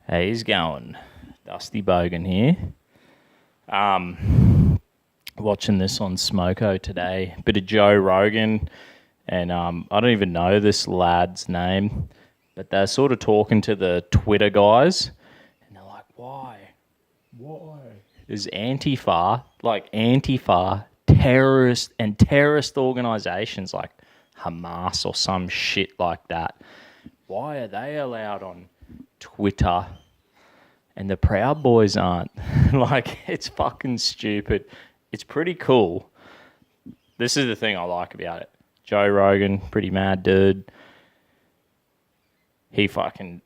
Hey, he's going. Dusty Bogan here. Watching this on Smoko today. Bit of Joe Rogan, and I don't even know this lad's name, but they're sort of talking to the Twitter guys, and they're like, "Why is Antifa terrorist organizations like Hamas or some shit like that? Why are they allowed on Twitter and the Proud Boys aren't?" Like, it's fucking stupid. It's pretty cool. This is the thing I like about it. Joe Rogan, pretty mad dude. He fucking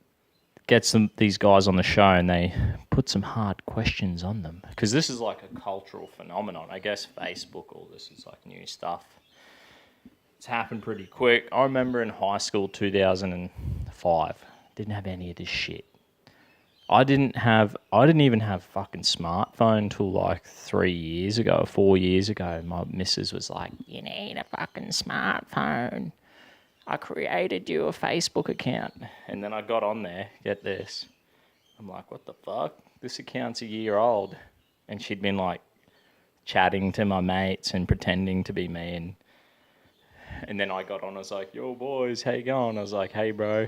gets these guys on the show and they put some hard questions on them. Because this is like a cultural phenomenon. I guess Facebook, all this is like new stuff. It's happened pretty quick. I remember in high school, 2005, didn't have any of this shit. I didn't even have fucking smartphone till like 4 years ago. My missus was like, "You need a fucking smartphone. I created you a Facebook account." And then I got on there, get this. I'm like, "What the fuck? This account's a year old." And she'd been like chatting to my mates and pretending to be me. And then I got on, I was like, "Yo boys, how you going?" I was like, "Hey bro,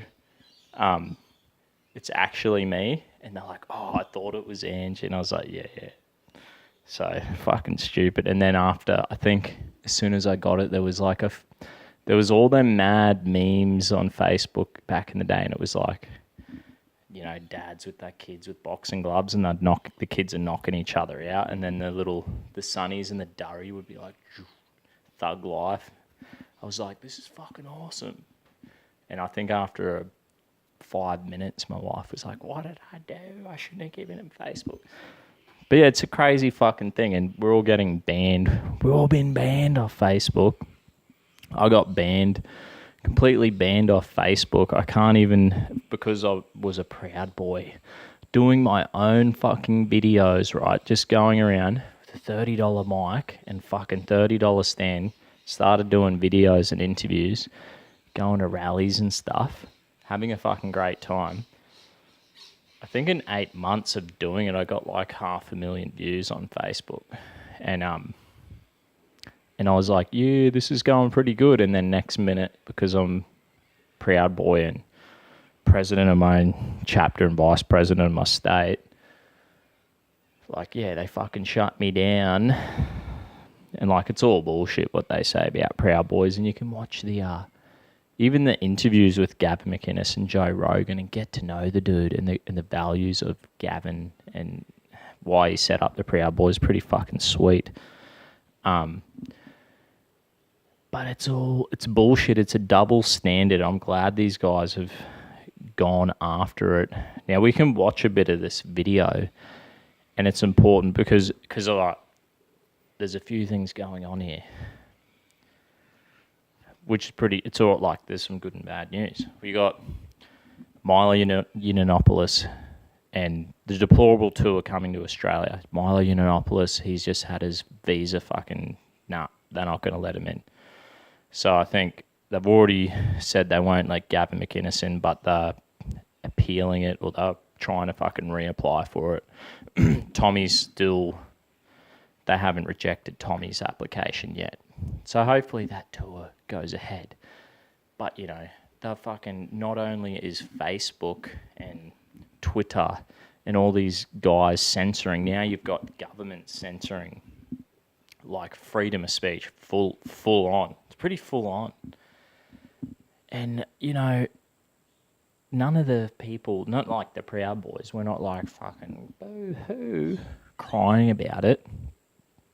it's actually me." And they're like, "Oh, I thought it was Angie." And I was like, yeah. So fucking stupid. And then after, I think as soon as I got it, there was all them mad memes on Facebook back in the day. And it was like, dads with their kids with boxing gloves, and the kids are knocking each other out. And then the Sunnies and the Durry would be like, thug life. I was like, this is fucking awesome. And I think after 5 minutes, my wife was like, "What did I do? I shouldn't have given him Facebook." But yeah, it's a crazy fucking thing, and we're all getting banned. We've all been banned off Facebook. I got completely banned off Facebook. I can't even, because I was a Proud Boy, doing my own fucking videos, right? Just going around with a $30 mic and fucking $30 stand, started doing videos and interviews, going to rallies and stuff. Having a fucking great time. I think in 8 months of doing it, I got like 500,000 views on Facebook. And I was like, yeah, this is going pretty good. And then next minute, because I'm Proud Boy and president of my own chapter and vice president of my state, like, yeah, they fucking shut me down. And like, it's all bullshit what they say about Proud Boys. And you can watch even the interviews with Gavin McInnes and Joe Rogan and get to know the dude and the values of Gavin and why he set up the Proud Boys. Pretty fucking sweet. But it's bullshit. It's a double standard. I'm glad these guys have gone after it. Now we can watch a bit of this video, and it's important because there's a few things going on here, which is it's all like there's some good and bad news. We got Milo Yiannopoulos and the deplorable tour coming to Australia. Milo Yiannopoulos, he's just had his visa they're not going to let him in. So I think they've already said they won't let Gavin McInnes in, but they're appealing it, or they're trying to fucking reapply for it. They haven't rejected Tommy's application yet. So hopefully that tour goes ahead. But, they're fucking, not only is Facebook and Twitter and all these guys censoring, now you've got government censoring, like freedom of speech, full on. It's pretty full on. And, none of the people, not like the Proud Boys, we're not like fucking boo-hoo crying about it.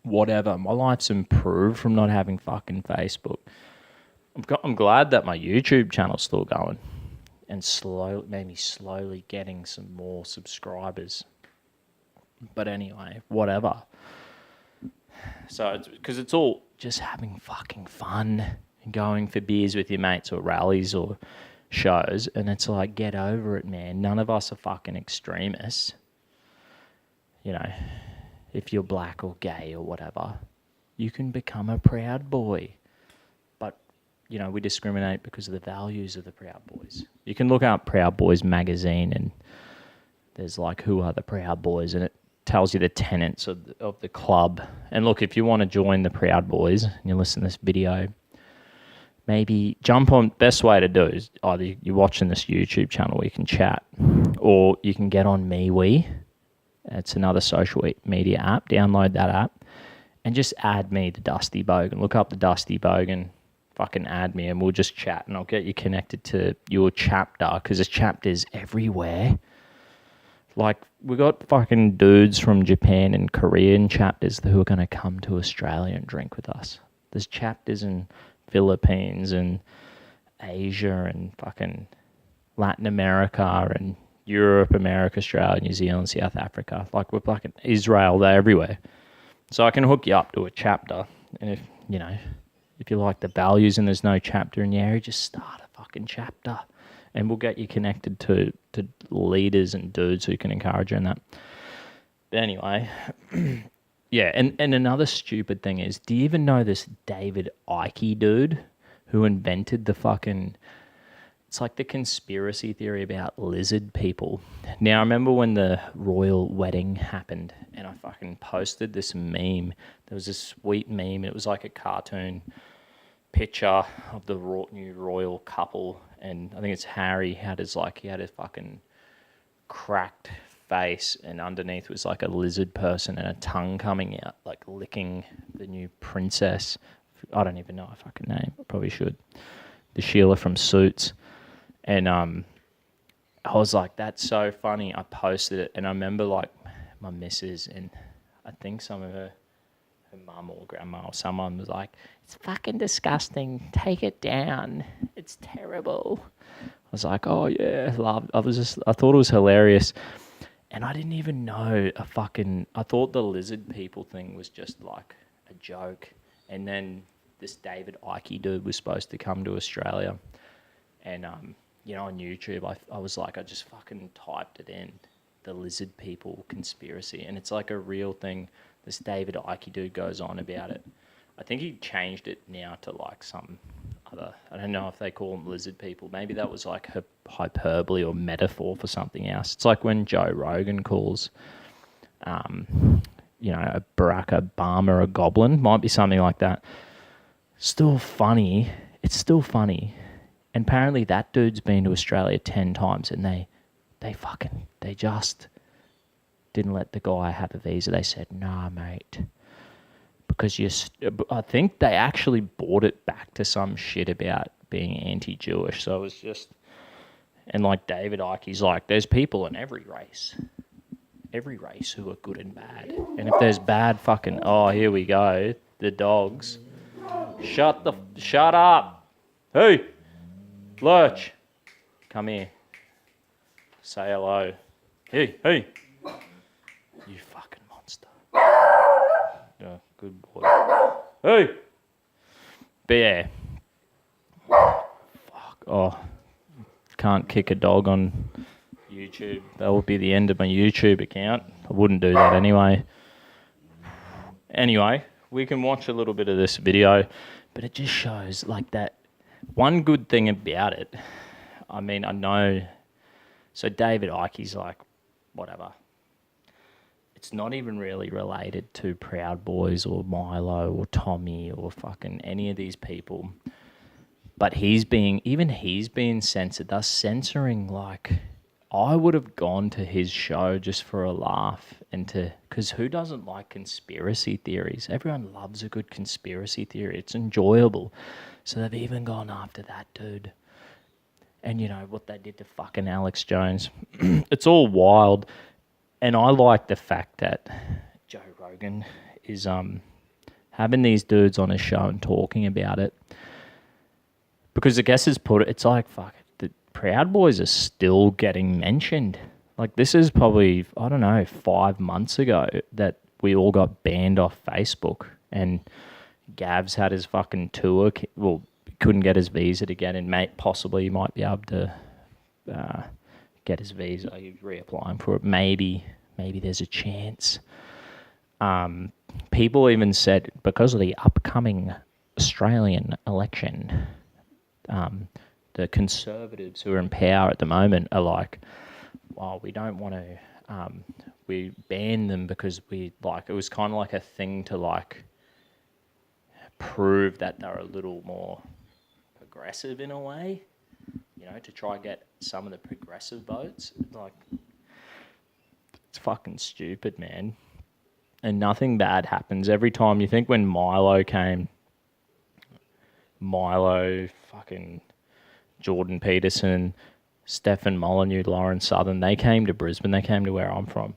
Whatever, my life's improved from not having fucking Facebook. I'm glad that my YouTube channel's still going and slowly getting some more subscribers. But anyway, whatever. So because it's all just having fucking fun and going for beers with your mates or rallies or shows, and it's like, get over it, man. None of us are fucking extremists. If you're black or gay or whatever, you can become a Proud Boy. But, we discriminate because of the values of the Proud Boys. You can look up Proud Boys magazine and there's like, who are the Proud Boys? And it tells you the tenets of the club. And look, if you want to join the Proud Boys and you listen to this video, maybe jump on. Best way to do is either you're watching this YouTube channel where you can chat, or you can get on MeWe. It's another social media app. Download that app and just add me, the Dusty Bogan. Look up the Dusty Bogan, fucking add me, and we'll just chat, and I'll get you connected to your chapter, because there's chapters everywhere. Like, we got fucking dudes from Japan and Korean chapters who are going to come to Australia and drink with us. There's chapters in Philippines and Asia and fucking Latin America and Europe, America, Australia, New Zealand, South Africa. Like, we're fucking Israel, they're everywhere. So I can hook you up to a chapter. And if, you know, if you like the values and there's no chapter in the area, just start a fucking chapter. And we'll get you connected to leaders and dudes who can encourage you in that. But anyway, yeah, and another stupid thing is, do you even know this David Icke dude who invented the fucking... It's like the conspiracy theory about lizard people. Now, I remember when the royal wedding happened, and I fucking posted this meme. There was this sweet meme. It was like a cartoon picture of the new royal couple, and I think it's Harry had his he had a fucking cracked face, and underneath was like a lizard person and a tongue coming out, like licking the new princess. I don't even know her fucking name. I probably should. The Sheila from Suits. And I was like, that's so funny. I posted it, and I remember like my missus and I think some of her mum or grandma or someone was like, it's fucking disgusting. Take it down. It's terrible. I was like, oh yeah, love. I thought it was hilarious. And I didn't even know I thought the lizard people thing was just like a joke. And then this David Icke dude was supposed to come to Australia. And, you know, on YouTube, I was like, I just fucking typed it in, the lizard people conspiracy. And it's like a real thing. This David Icke dude goes on about it. I think he changed it now to like some other, I don't know if they call them lizard people. Maybe that was like hyperbole or metaphor for something else. It's like when Joe Rogan calls, you know, Barack Obama a goblin. Might be something like that. Still funny. It's still funny. And apparently that dude's been to Australia 10 times, and they just didn't let the guy have a visa. They said, nah, mate, because I think they actually brought it back to some shit about being anti-Jewish. So it was just, and like David Icke's like, there's people in every race who are good and bad. And if there's bad fucking, oh, here we go, the dogs. Shut up. Hey. Lurch, come here. Say hello. Hey. You fucking monster. Yeah, good boy. Hey. But yeah. Fuck. Oh. Can't kick a dog on YouTube. That would be the end of my YouTube account. I wouldn't do that anyway. Anyway, we can watch a little bit of this video, but it just shows like that. One good thing about it, I mean, I know, so David Icke's like, whatever. It's not even really related to Proud Boys or Milo or Tommy or fucking any of these people. But he's being censored. Thus censoring, like, I would have gone to his show just for a laugh because who doesn't like conspiracy theories? Everyone loves a good conspiracy theory. It's enjoyable. So they've even gone after that dude. And you know what they did to fucking Alex Jones. It's all wild. And I like the fact that Joe Rogan is having these dudes on his show and talking about it. Because I guess it's like, fuck, the Proud Boys are still getting mentioned. Like, this is probably, I don't know, 5 months ago that we all got banned off Facebook. And Gav's had his fucking tour. Well, couldn't get his visa to get in. Possibly he might be able to get his visa. He's reapplying for it. Maybe there's a chance. People even said because of the upcoming Australian election, the Conservatives who are in power at the moment are like, well, we don't want to, we banned them because we, like, it was kind of like a thing to, like, prove that they're a little more progressive in a way, you know, to try and get some of the progressive votes. Like, it's fucking stupid, man. And nothing bad happens. Every time you think when Milo came, fucking Jordan Peterson, Stefan Molyneux, Lauren Southern, they came to Brisbane. They came to where I'm from.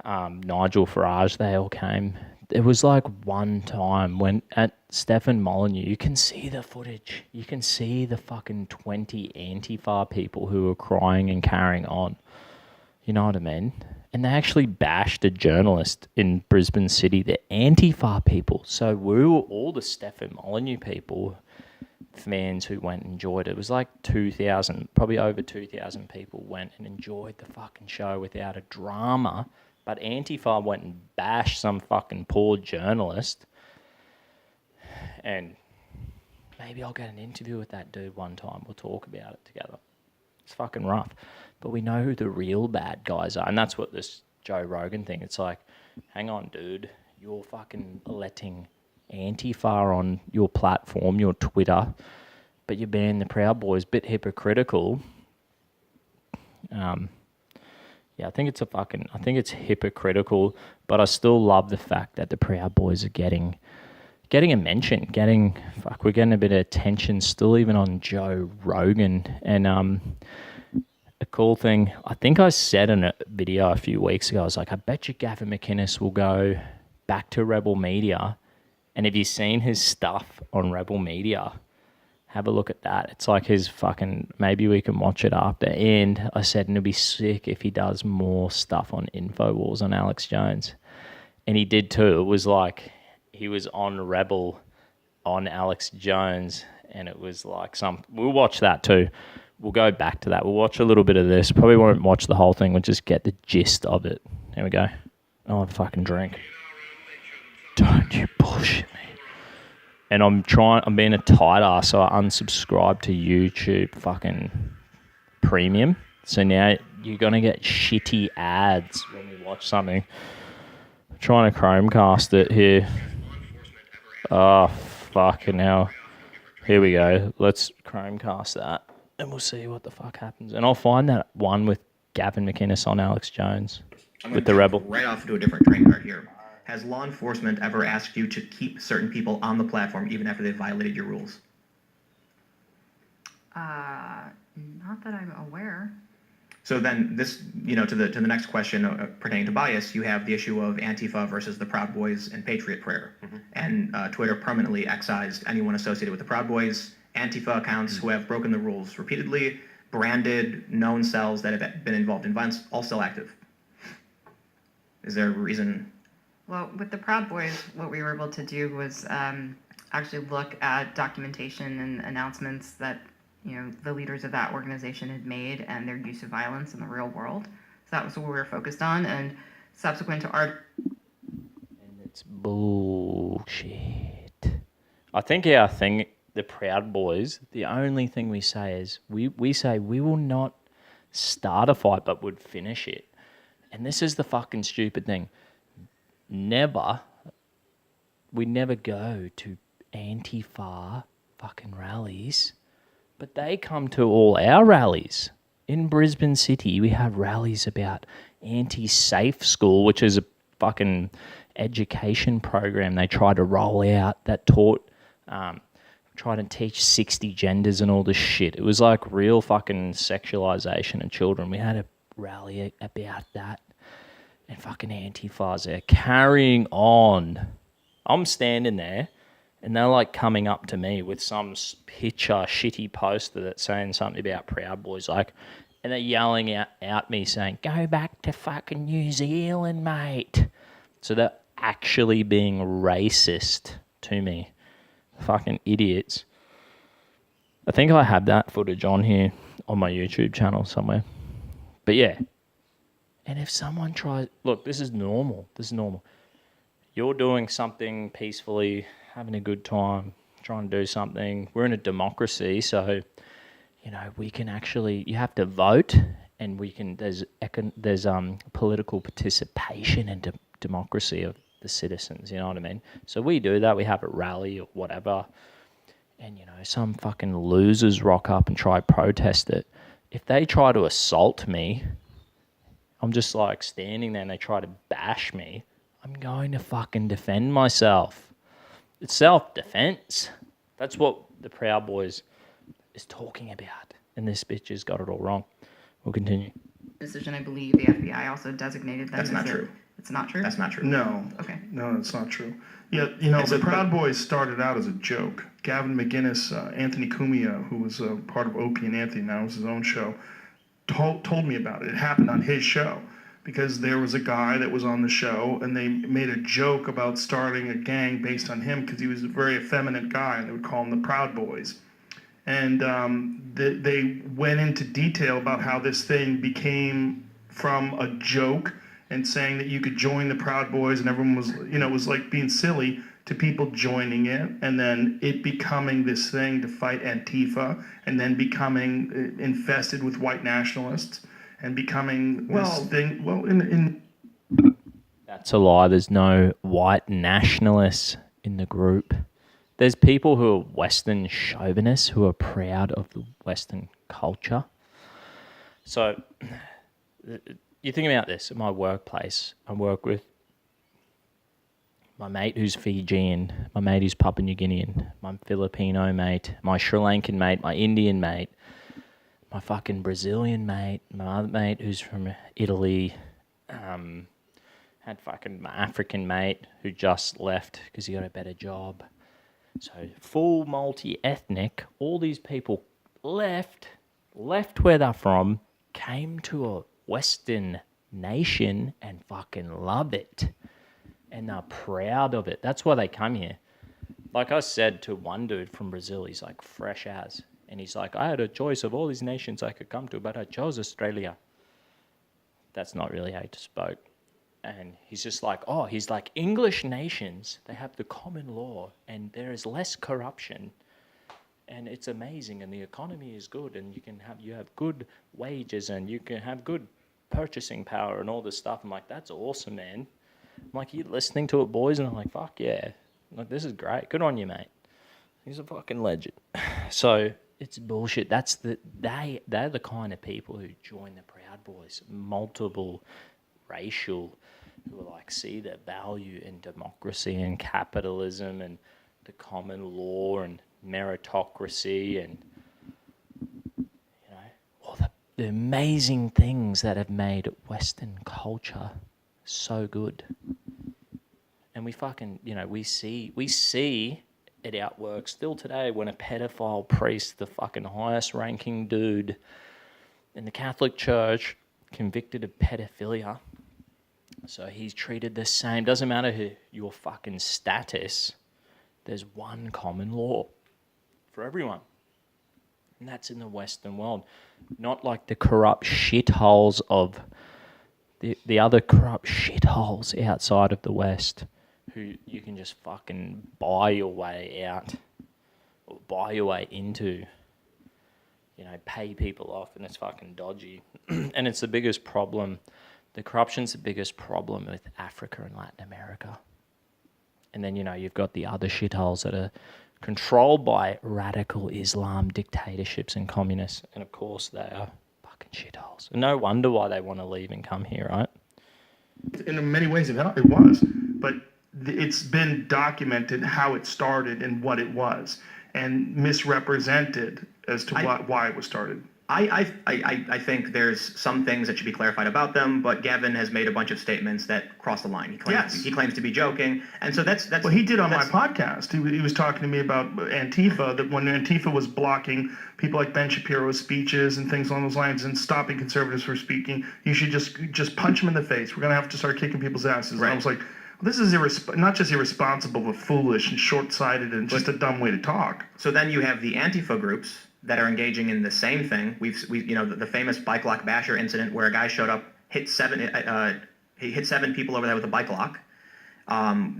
Nigel Farage, they all came. It was like one time when at Stefan Molyneux, you can see the footage. You can see the fucking 20 Antifa people who were crying and carrying on. You know what I mean? And they actually bashed a journalist in Brisbane City, the Antifa people. So we were all the Stefan Molyneux people, fans who went and enjoyed it. It was like 2,000, probably over 2,000 people went and enjoyed the fucking show without a drama. But Antifa went and bashed some fucking poor journalist. And maybe I'll get an interview with that dude one time. We'll talk about it together. It's fucking rough. But we know who the real bad guys are. And that's what this Joe Rogan thing, it's like, hang on, dude. You're fucking letting Antifa on your platform, your Twitter, but you ban the Proud Boys. Bit hypocritical. Yeah, I think it's hypocritical, but I still love the fact that the Proud Boys are getting a mention, we're getting a bit of attention still, even on Joe Rogan. And a cool thing, I think I said in a video a few weeks ago, I was like, I bet you Gavin McInnes will go back to Rebel Media. And have you seen his stuff on Rebel Media? Have a look at that. It's like his fucking, maybe we can watch it after. And I said, and it'd be sick if he does more stuff on InfoWars on Alex Jones. And he did too. It was like, he was on Rebel on Alex Jones, and it was like we'll watch that too. We'll go back to that. We'll watch a little bit of this. Probably won't watch the whole thing. We'll just get the gist of it. Here we go. I'll have a fucking drink. Don't you bullshit me. And I'm being a tight ass, so I unsubscribed to YouTube fucking Premium. So now you're going to get shitty ads when we watch something. I'm trying to Chromecast it here. Oh, fucking hell. Here we go. Let's Chromecast that, and we'll see what the fuck happens. And I'll find that one with Gavin McInnes on Alex Jones with the Rebel. Right off to a different train card here. Has law enforcement ever asked you to keep certain people on the platform even after they violated your rules? Not that I'm aware. So then this, to the next question pertaining to bias, you have the issue of Antifa versus the Proud Boys and Patriot Prayer. Mm-hmm. And Twitter permanently excised anyone associated with the Proud Boys, Antifa accounts who have broken the rules repeatedly, branded known cells that have been involved in violence, all still active. Is there a reason? Well, with the Proud Boys, what we were able to do was actually look at documentation and announcements that the leaders of that organization had made and their use of violence in the real world. So that was what we were focused on. And subsequent to our... And it's bullshit. I think our thing, the Proud Boys, the only thing we say is we say we will not start a fight but would finish it. And this is the fucking stupid thing. We never go to Antifa fucking rallies. But they come to all our rallies. In Brisbane City, we have rallies about anti-safe school, which is a fucking education program they try to roll out that try to teach 60 genders and all this shit. It was like real fucking sexualization of children. We had a rally about that. And fucking Antifa's there carrying on. I'm standing there. And they're like coming up to me with some picture, shitty poster that's saying something about Proud Boys, and they're yelling at me saying, "Go back to fucking New Zealand, mate." So they're actually being racist to me. Fucking idiots. I think I have that footage on here on my YouTube channel somewhere. But yeah. And if someone tries... Look, this is normal. You're doing something peacefully, having a good time, trying to do something. We're in a democracy, so, we can actually, you have to vote, and there's political participation and democracy of the citizens, you know what I mean? So we do that, we have a rally or whatever, and some fucking losers rock up and try to protest it. If they try to assault me, I'm just like standing there and they try to bash me, I'm going to fucking defend myself. It's self-defense. That's what the Proud Boys is talking about. And this bitch has got it all wrong. We'll continue. Decision, I believe the FBI also designated them. That's not true. It's not true? That's not true. No. Okay. No, that's not true. Yeah, the Proud Boys started out as a joke. Gavin McGinnis, Anthony Cumia, who was part of Opie and Anthony, now it's his own show, told me about it. It happened on his show because there was a guy that was on the show and they made a joke about starting a gang based on him because he was a very effeminate guy and they would call him the Proud Boys. And they went into detail about how this thing became from a joke and saying that you could join the Proud Boys and everyone was, it was like being silly, to people joining it and then it becoming this thing to fight Antifa and then becoming infested with white nationalists and becoming this thing. Well, That's a lie. There's no white nationalists in the group. There's people who are Western chauvinists who are proud of the Western culture. So you think about this. At my workplace, I work with my mate who's Fijian, my mate who's Papua New Guinean, my Filipino mate, my Sri Lankan mate, my Indian mate, my fucking Brazilian mate, my other mate who's from Italy, had fucking my African mate who just left because he got a better job. So full multi-ethnic, all these people left where they're from, came to a Western nation and fucking love it. And they're proud of it. That's why they come here. Like I said to one dude from Brazil, he's like fresh as. And he's like, I had a choice of all these nations I could come to, but I chose Australia. That's not really how he spoke. And he's just like, he's like, English nations, they have the common law and there is less corruption. And it's amazing and the economy is good and you have good wages and you can have good purchasing power and all this stuff. I'm like, that's awesome, man. I'm like, you listening to it, boys? And I'm like, fuck yeah. Like, this is great. Good on you, mate. He's a fucking legend. So it's bullshit. They're the kind of people who join the Proud Boys. Multiple racial, who are like, see the value in democracy and capitalism and the common law and meritocracy and, all the amazing things that have made Western culture so good. And we fucking, we see it at work still today when a pedophile priest, the fucking highest ranking dude in the Catholic Church, convicted of pedophilia. So he's treated the same. Doesn't matter your fucking status. There's one common law for everyone. And that's in the Western world. Not like the corrupt shitholes of the other corrupt shitholes outside of the West who you can just fucking buy your way out or buy your way into, pay people off, and it's fucking dodgy. And it's the biggest problem. The corruption's the biggest problem with Africa and Latin America. And then, you've got the other shitholes that are controlled by radical Islam dictatorships and communists. And of course, they are fucking shitholes. And no wonder why they want to leave and come here, right? in many ways it was, but it's been documented how it started and what it was, and misrepresented as to why it was started. I think there's some things that should be clarified about them, but Gavin has made a bunch of statements that cross the line. He claims to be joking, and so that's well, he did on my podcast. He was talking to me about Antifa, that when Antifa was blocking people like Ben Shapiro's speeches and things along those lines and stopping conservatives from speaking, you should just punch them in the face. We're gonna have to start kicking people's asses. Right. And I was like, well, this is not just irresponsible, but foolish and short-sighted and just a dumb way to talk. So then you have the Antifa groups that are engaging in the same thing. We the famous bike lock basher incident where a guy showed up, hit seven people over there with a bike lock.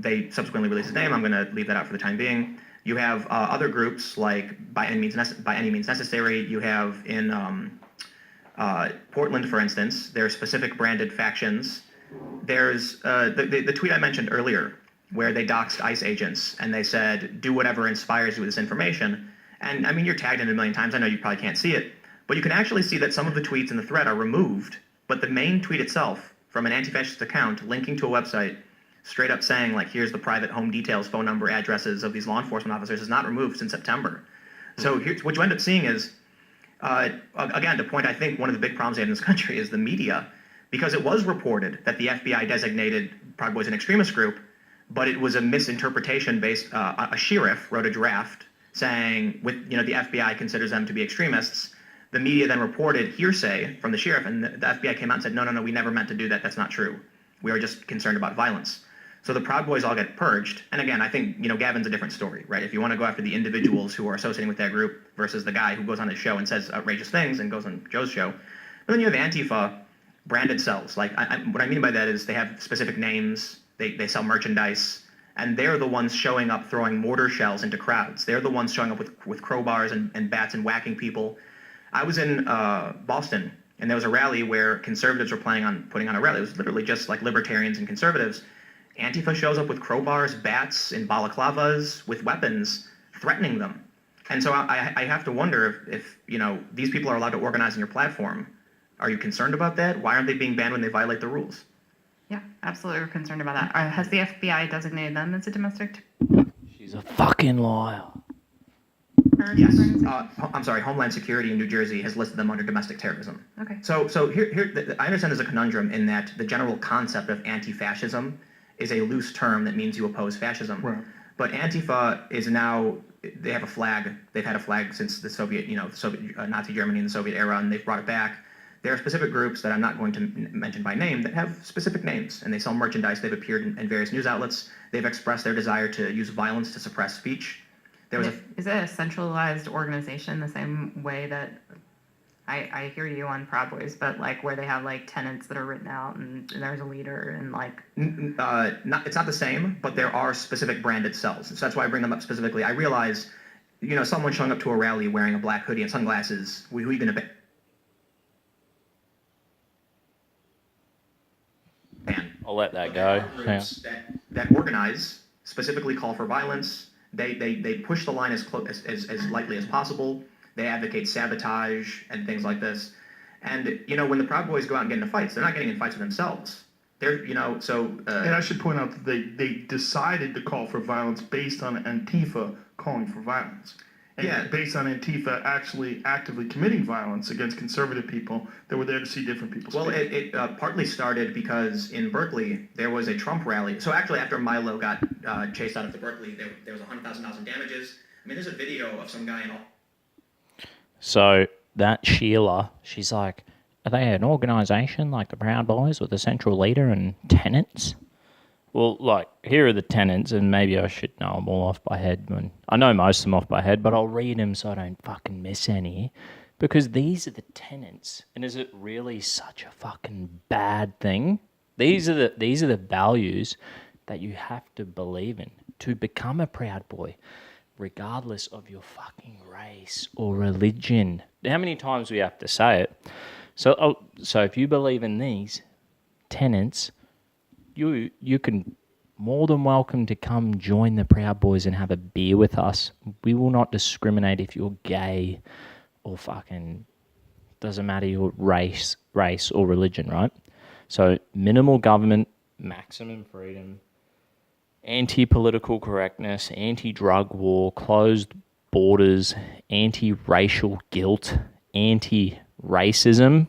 They subsequently released his name. I'm going to leave that out for the time being. You have other groups like By Any Means Necessary. You have in Portland, for instance, there are specific branded factions. There's the tweet I mentioned earlier, where they doxed ICE agents and they said, do whatever inspires you with this information. And I mean, you're tagged in a million times. I know you probably can't see it, but you can actually see that some of the tweets in the thread are removed, but the main tweet itself from an anti-fascist account linking to a website straight up saying, like, here's the private home details, phone number, addresses of these law enforcement officers is not removed since September. So here's what you end up seeing is, again, to point, I think one of the big problems we have in this country is the media, because it was reported that the FBI designated Proud Boys an extremist group, but it was a misinterpretation based, a sheriff wrote a draft saying, with the FBI considers them to be extremists. The media then reported hearsay from the sheriff, and the FBI came out and said, no, we never meant to do that. That's not true. We are just concerned about violence. So the Proud Boys all get purged. And again, I think, Gavin's a different story, right? If you want to go after the individuals who are associating with that group versus the guy who goes on his show and says outrageous things and goes on Joe's show. But then you have Antifa branded cells. Like, what I mean by that is they have specific names, they sell merchandise, and they're the ones showing up throwing mortar shells into crowds. They're the ones showing up with crowbars and bats and whacking people. I was in Boston, and there was a rally where conservatives were planning on putting on a rally. It was literally just like libertarians and conservatives. Antifa shows up with crowbars, bats, and balaclavas with weapons, threatening them. And so I have to wonder if these people are allowed to organize on your platform. Are you concerned about that? Why aren't they being banned when they violate the rules? Yeah, absolutely. We're concerned about that. Has the FBI designated them as a domestic She's a fucking liar. terrorist Yes. organization? I'm sorry, Homeland Security in New Jersey has listed them under domestic terrorism. Okay. So here, I understand there's a conundrum in that the general concept of anti-fascism is a loose term that means you oppose fascism. Right. But Antifa is now, they have a flag. They've had a flag since the Soviet, Nazi Germany in the Soviet era, and they've brought it back. There are specific groups that I'm not going to mention by name that have specific names, and they sell merchandise. They've appeared in various news outlets. They've expressed their desire to use violence to suppress speech. There was Is it a centralized organization the same way that I hear you on Proud Boys, but like where they have like tenants that are written out and there's a leader and like it's not the same, but there are specific branded cells. So that's why I bring them up specifically. I realize, someone showing up to a rally wearing a black hoodie and sunglasses, who are you going to ban? I'll let that go. Groups that organize, specifically call for violence. They push the line as lightly as possible. They advocate sabotage and things like this. And when the Proud Boys go out and get into fights, they're not getting in fights with themselves. They're and I should point out that they decided to call for violence based on Antifa calling for violence. And based on Antifa actually actively committing violence against conservative people that were there to see different people Well, speak. it partly started because in Berkeley, there was a Trump rally. So actually, after Milo got chased out of the Berkeley, there was $100,000 in damages. I mean, there's a video of some guy in all... So that Sheila, she's like, are they an organisation like the Proud Boys with a central leader and tenants? Well, like, here are the tenants, and maybe I should know them all off by head. I know most of them off by head, but I'll read them so I don't fucking miss any. Because these are the tenants. And is it really such a fucking bad thing? These are the values that you have to believe in to become a Proud Boy, regardless of your fucking race or religion. How many times do we have to say it? So if you believe in these tenets, you can more than welcome to come join the Proud Boys and have a beer with us. We will not discriminate if you're gay or fucking doesn't matter your race or religion, right? So minimal government, maximum freedom, anti-political correctness, anti-drug war, closed borders, anti-racial guilt, anti-racism,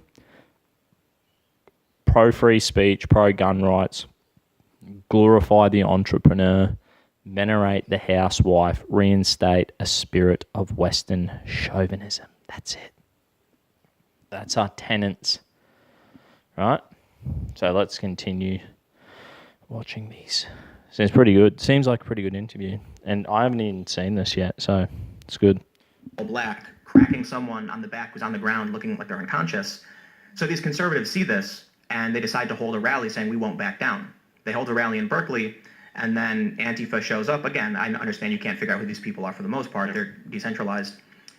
pro-free speech, pro-gun rights, glorify the entrepreneur, venerate the housewife, reinstate a spirit of Western chauvinism. That's it. That's our tenets, right? So let's continue watching these. Seems pretty good. Seems like a pretty good interview. And I haven't even seen this yet, so it's good. Black, cracking someone on the back who's on the ground looking like they're unconscious. So these conservatives see this, and they decide to hold a rally saying, we won't back down. They hold a rally in Berkeley, and then Antifa shows up again. I understand you can't figure out who these people are for the most part; they're decentralized.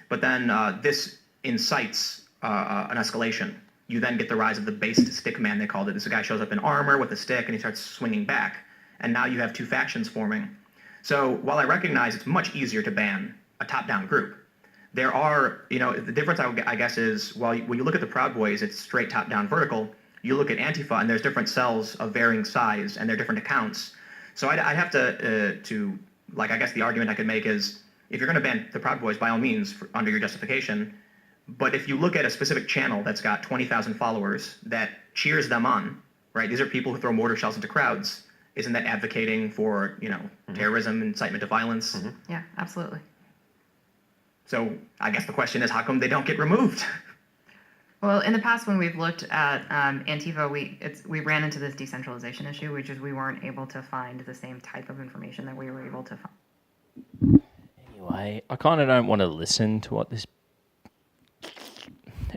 But then this incites an escalation. You then get the rise of the based stick man, they called it. This guy shows up in armor with a stick and he starts swinging back. And now you have two factions forming. So while I recognize it's much easier to ban a top-down group, there are, the difference I guess is, when you look at the Proud Boys, it's straight top-down vertical. You look at Antifa and there's different cells of varying size and they're different accounts. So I'd have to I guess the argument I could make is, if you're going to ban the Proud Boys, by all means, under your justification. But if you look at a specific channel that's got 20,000 followers that cheers them on, right? These are people who throw mortar shells into crowds. Isn't that advocating for, terrorism, incitement to violence? Mm-hmm. Yeah, absolutely. So I guess the question is, how come they don't get removed? Well, in the past, when we've looked at Antifa, we ran into this decentralization issue, which is we weren't able to find the same type of information that we were able to find. Anyway, I kind of don't want to listen to what this...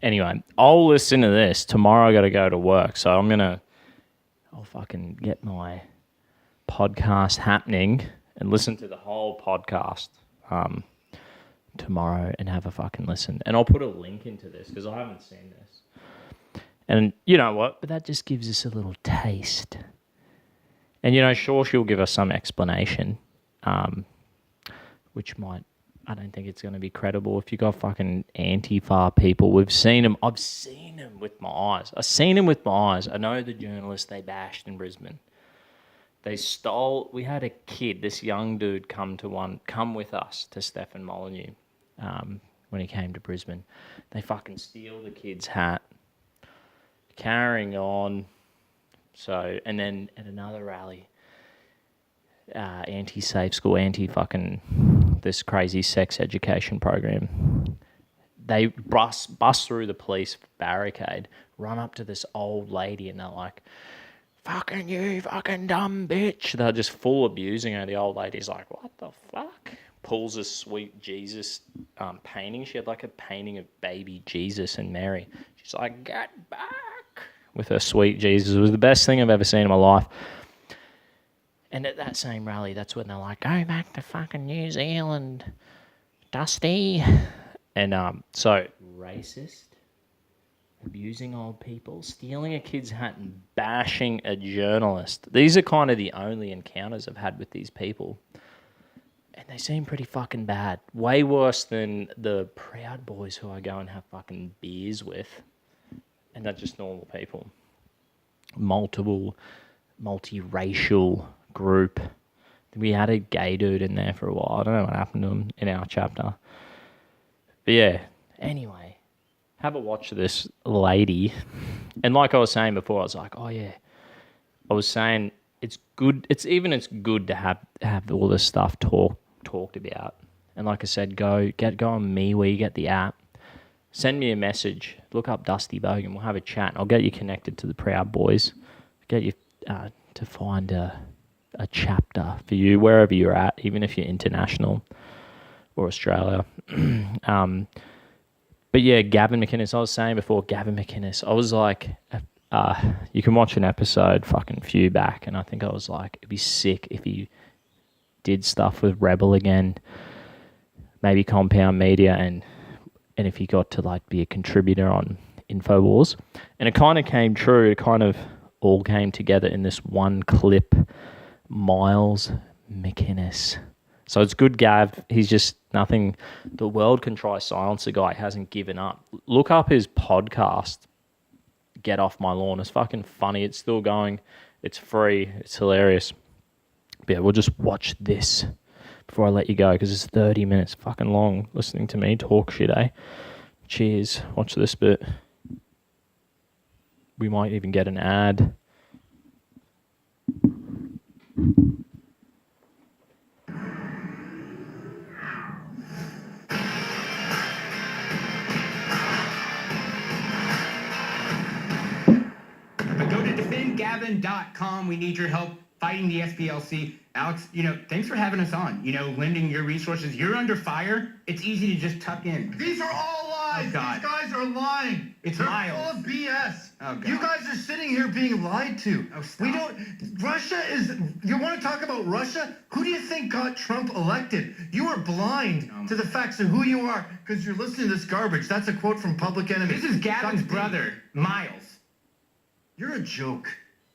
Anyway, I'll listen to this. Tomorrow I got to go to work, so I'll fucking get my podcast happening and listen to the whole podcast tomorrow and have a fucking listen. And I'll put a link into this because I haven't seen this. And you know what? But that just gives us a little taste. And sure, she'll give us some explanation, which might... I don't think it's going to be credible. If you got fucking Antifa people, we've seen them. I've seen them with my eyes. I know the journalists they bashed in Brisbane. They stole... We had a kid, this young dude, come with us to Stefan Molyneux when he came to Brisbane. They fucking steal the kid's hat. Carrying on. So, and then at another rally, anti-safe school, this crazy sex education program. They bust through the police barricade, run up to this old lady, and they're like, "Fucking you, fucking dumb bitch." They're just full abusing her. The old lady's like, "What the fuck?" Pulls a sweet Jesus painting. She had like a painting of baby Jesus and Mary. She's like, "Get back," with her sweet Jesus. It was the best thing I've ever seen in my life. And at that same rally, that's when they're like, "Go back to fucking New Zealand, Dusty." And so, racist, abusing old people, stealing a kid's hat and bashing a journalist. These are kind of the only encounters I've had with these people. And they seem pretty fucking bad. Way worse than the Proud Boys who I go and have fucking beers with. And they're just normal people. Multiracial group. We had a gay dude in there for a while. I don't know what happened to him in our chapter. But yeah, anyway, have a watch of this lady. And like I was saying before, I was like, oh yeah. I was saying it's good. It's good to have all this stuff talked about. And like I said, go on MeWe, get the app. Send me a message. Look up Dusty Bogan. We'll have a chat. I'll get you connected to the Proud Boys. Get you to find a chapter for you wherever you're at, even if you're international or Australia. But yeah, Gavin McInnes. I was saying before, Gavin McInnes. I was like, you can watch an episode fucking few back, and I think I was like, it'd be sick if he did stuff with Rebel again, maybe Compound Media, and if he got to like be a contributor on InfoWars. And it kind of came true. It kind of all came together in this one clip. Miles McInnes. So it's good, Gav. He's just nothing. The world can try silence a guy. He hasn't given up. Look up his podcast, Get Off My Lawn. It's fucking funny. It's still going. It's free. It's hilarious. But yeah, we'll just watch this before I let you go, because it's 30 minutes fucking long listening to me talk shit, eh? Cheers. Watch this bit. We might even get an ad. Go to defendgavin.com. We need your help fighting the SPLC. Alex, thanks for having us on. Lending your resources. You're under fire. It's easy to just tuck in. These are all lies. Oh, God. These guys are lying. It's They're Miles. full of BS. Oh, God. You guys are sitting here being lied to. Oh, stop. We don't. Russia is. You want to talk about Russia? Who do you think got Trump elected? You are blind to the facts of who you are because you're listening to this garbage. That's a quote from Public Enemy. This is Gavin's Sucks dick. brother, Miles. You're a joke.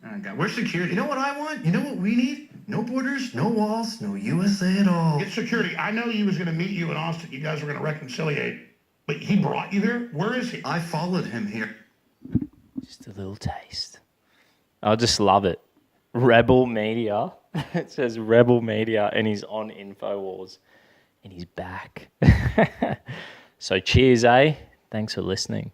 Oh, God. Where's security? You know what I want? You know what we need? No borders, no walls, no USA at all. Get security. I know he was going to meet you in Austin. You guys were going to reconciliate. But he brought you here? Where is he? I followed him here. Just a little taste. I just love it. Rebel Media. It says Rebel Media, and he's on InfoWars, and he's back. So cheers, eh? Thanks for listening.